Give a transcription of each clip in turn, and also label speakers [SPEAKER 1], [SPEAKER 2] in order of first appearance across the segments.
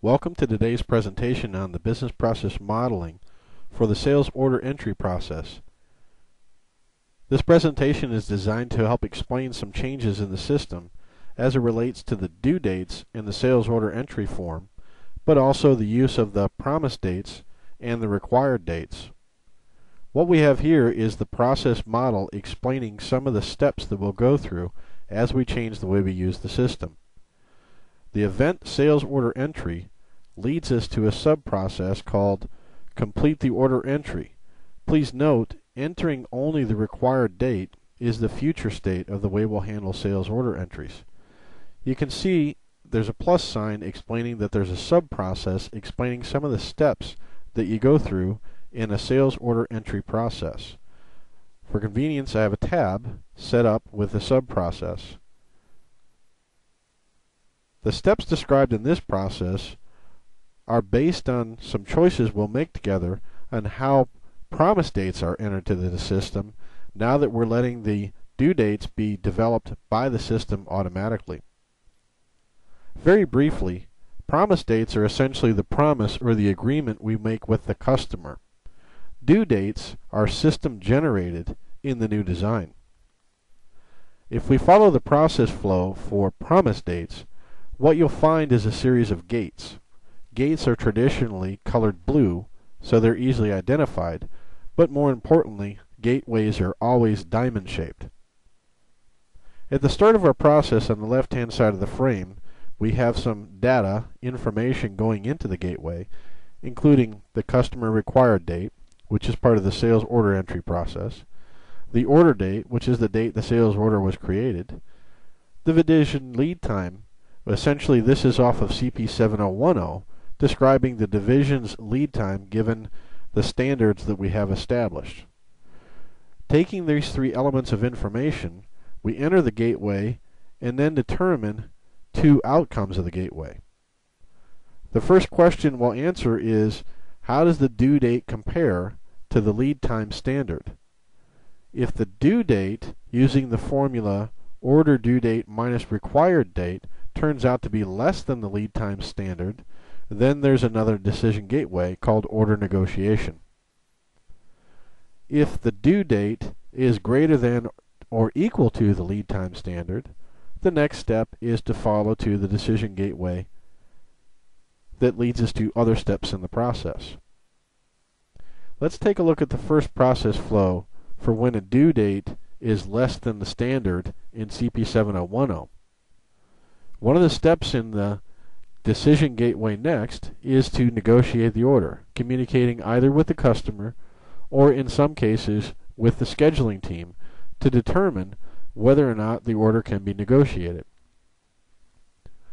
[SPEAKER 1] Welcome to today's presentation on the business process modeling for the sales order entry process. This presentation is designed to help explain some changes in the system as it relates to the due dates in the sales order entry form, but also the use of the promise dates and the required dates. What we have here is the process model explaining some of the steps that we'll go through as we change the way we use the system. The event sales order entry leads us to a sub-process called complete the order entry. Please note, entering only the required date is the future state of the way we'll handle sales order entries. You can see there's a plus sign explaining that there's a sub-process explaining some of the steps that you go through in a sales order entry process. For convenience, I have a tab set up with the sub-process. The steps described in this process are based on some choices we'll make together on how promise dates are entered to the system now that we're letting the due dates be developed by the system automatically. Very briefly, promise dates are essentially the promise or the agreement we make with the customer. Due dates are system generated in the new design. If we follow the process flow for promise dates, what you'll find is a series of gates. Gates are traditionally colored blue, so they're easily identified, but more importantly, gateways are always diamond-shaped. At the start of our process on the left-hand side of the frame, we have some data, information going into the gateway, including the customer required date, which is part of the sales order entry process, the order date, which is the date the sales order was created, the division lead time. Essentially, this is off of CP7010, describing the division's lead time given the standards that we have established. Taking these three elements of information, we enter the gateway and then determine two outcomes of the gateway. The first question we'll answer is, how does the due date compare to the lead time standard? If the due date, using the formula order due date minus required date, turns out to be less than the lead time standard, then there's another decision gateway called order negotiation. If the due date is greater than or equal to the lead time standard, the next step is to follow to the decision gateway that leads us to other steps in the process. Let's take a look at the first process flow for when a due date is less than the standard in CP7010. One of the steps in the decision gateway next is to negotiate the order, communicating either with the customer or in some cases with the scheduling team to determine whether or not the order can be negotiated.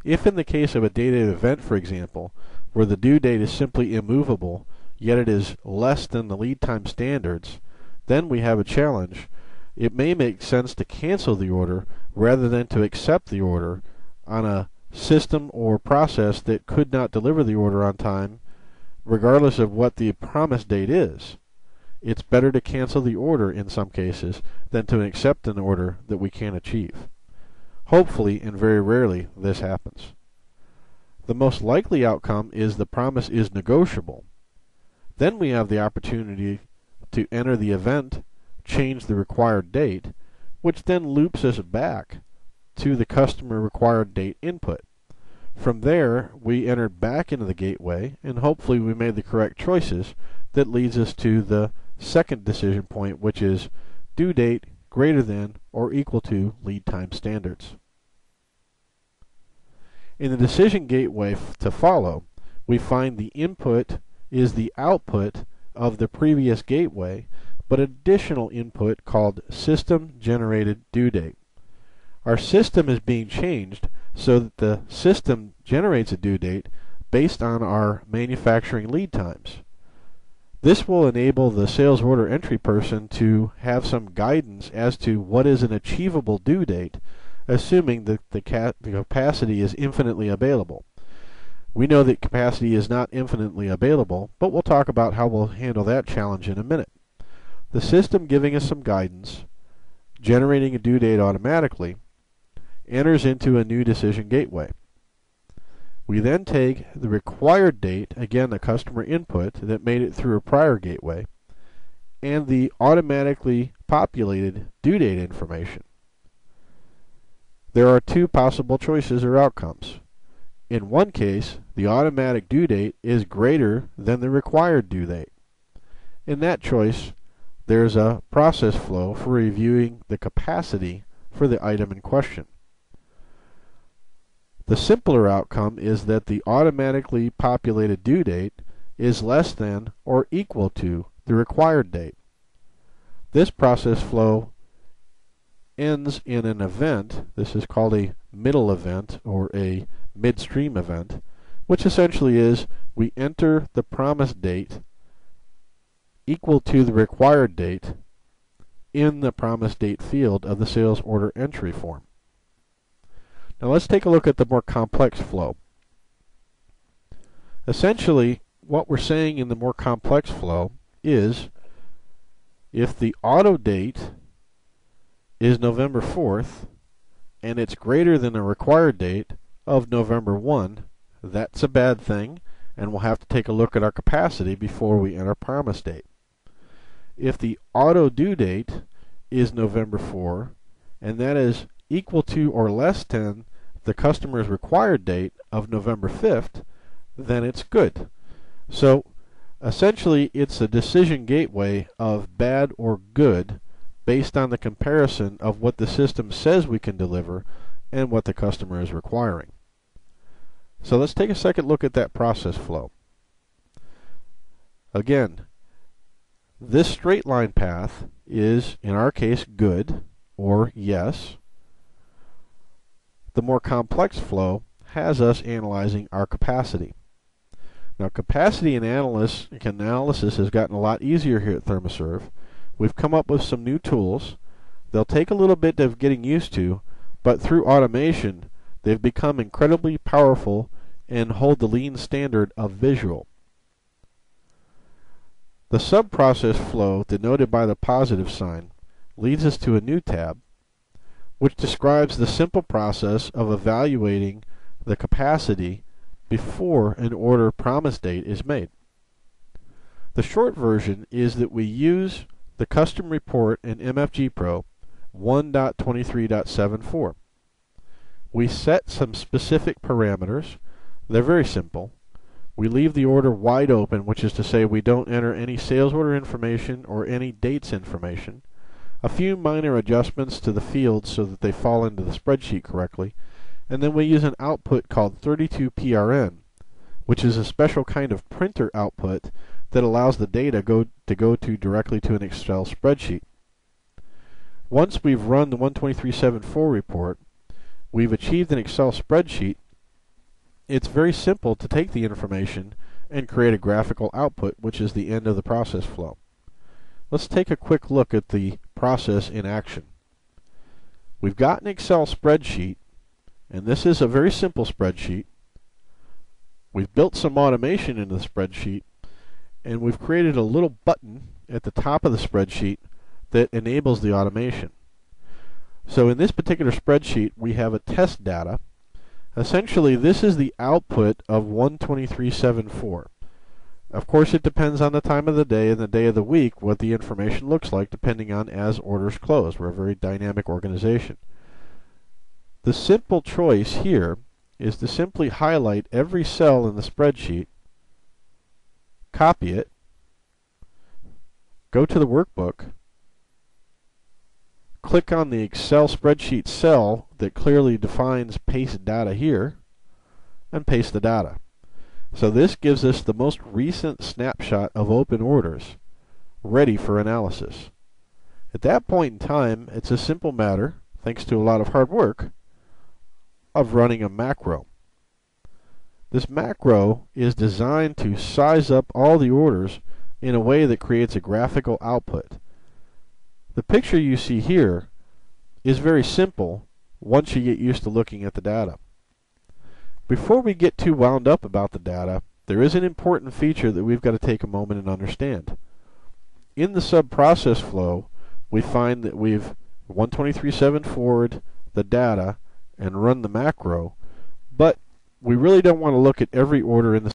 [SPEAKER 1] If in the case of a dated event, for example, where the due date is simply immovable, yet it is less than the lead time standards, then we have a challenge. It may make sense to cancel the order rather than to accept the order on a system or process that could not deliver the order on time, regardless of what the promise date is. It's better to cancel the order in some cases than to accept an order that we can't achieve. Hopefully, and very rarely, this happens. The most likely outcome is the promise is negotiable. Then we have the opportunity to enter the event, change the required date, which then loops us back to the customer required date input. From there, we enter back into the gateway, and hopefully we made the correct choices that leads us to the second decision point, which is due date greater than or equal to lead time standards. In the decision gateway to follow, we find the input is the output of the previous gateway, but additional input called system generated due date. Our system is being changed so that the system generates a due date based on our manufacturing lead times. This will enable the sales order entry person to have some guidance as to what is an achievable due date, assuming that the capacity is infinitely available. We know that capacity is not infinitely available, but we'll talk about how we'll handle that challenge in a minute. The system giving us some guidance, generating a due date automatically, enters into a new decision gateway. We then take the required date, again the customer input that made it through a prior gateway, and the automatically populated due date information. There are two possible choices or outcomes. In one case, the automatic due date is greater than the required due date. In that choice, there's a process flow for reviewing the capacity for the item in question. The simpler outcome is that the automatically populated due date is less than or equal to the required date. This process flow ends in an event. This is called a middle event or a midstream event, which essentially is we enter the promised date equal to the required date in the promised date field of the sales order entry form. Now let's take a look at the more complex flow. Essentially, what we're saying in the more complex flow is if the auto date is November 4th and it's greater than the required date of November 1, that's a bad thing, and we'll have to take a look at our capacity before we enter promise date. If the auto due date is November 4 and that is equal to or less than the customer's required date of November 5th, then it's good. So essentially it's a decision gateway of bad or good based on the comparison of what the system says we can deliver and what the customer is requiring. So let's take a second look at that process flow. Again, this straight line path is, in our case, good or yes. The more complex flow has us analyzing our capacity. Now, capacity analysis has gotten a lot easier here at ThermoServ. We've come up with some new tools. They'll take a little bit of getting used to, but through automation, they've become incredibly powerful and hold the lean standard of visual. The sub-process flow, denoted by the positive sign, leads us to a new tab, which describes the simple process of evaluating the capacity before an order promise date is made. The short version is that we use the custom report in MFG Pro 1.23.74. We set some specific parameters. They're very simple. We leave the order wide open, which is to say we don't enter any sales order information or any dates information. A few minor adjustments to the fields so that they fall into the spreadsheet correctly. And then we use an output called 32PRN, which is a special kind of printer output that allows the data to go directly to an Excel spreadsheet. Once we've run the 123.74 report, we've achieved an Excel spreadsheet. It's very simple to take the information and create a graphical output, which is the end of the process flow. Let's take a quick look at the process in action. We've got an Excel spreadsheet, and this is a very simple spreadsheet. We've built some automation into the spreadsheet, and we've created a little button at the top of the spreadsheet that enables the automation. So in this particular spreadsheet, we have a test data. Essentially, this is the output of 123.74. Of course, it depends on the time of the day and the day of the week what the information looks like, depending on as orders close. We're a very dynamic organization. The simple choice here is to simply highlight every cell in the spreadsheet, copy it, go to the workbook, click on the Excel spreadsheet cell that clearly defines paste data here, and paste the data. So this gives us the most recent snapshot of open orders ready for analysis. At that point in time, it's a simple matter, thanks to a lot of hard work, of running a macro. This macro is designed to size up all the orders in a way that creates a graphical output. The picture you see here is very simple once you get used to looking at the data. Before we get too wound up about the data, there is an important feature that we've got to take a moment and understand. In the sub-process flow, we find that we've 123.7 forward the data and run the macro, but we really don't want to look at every order in the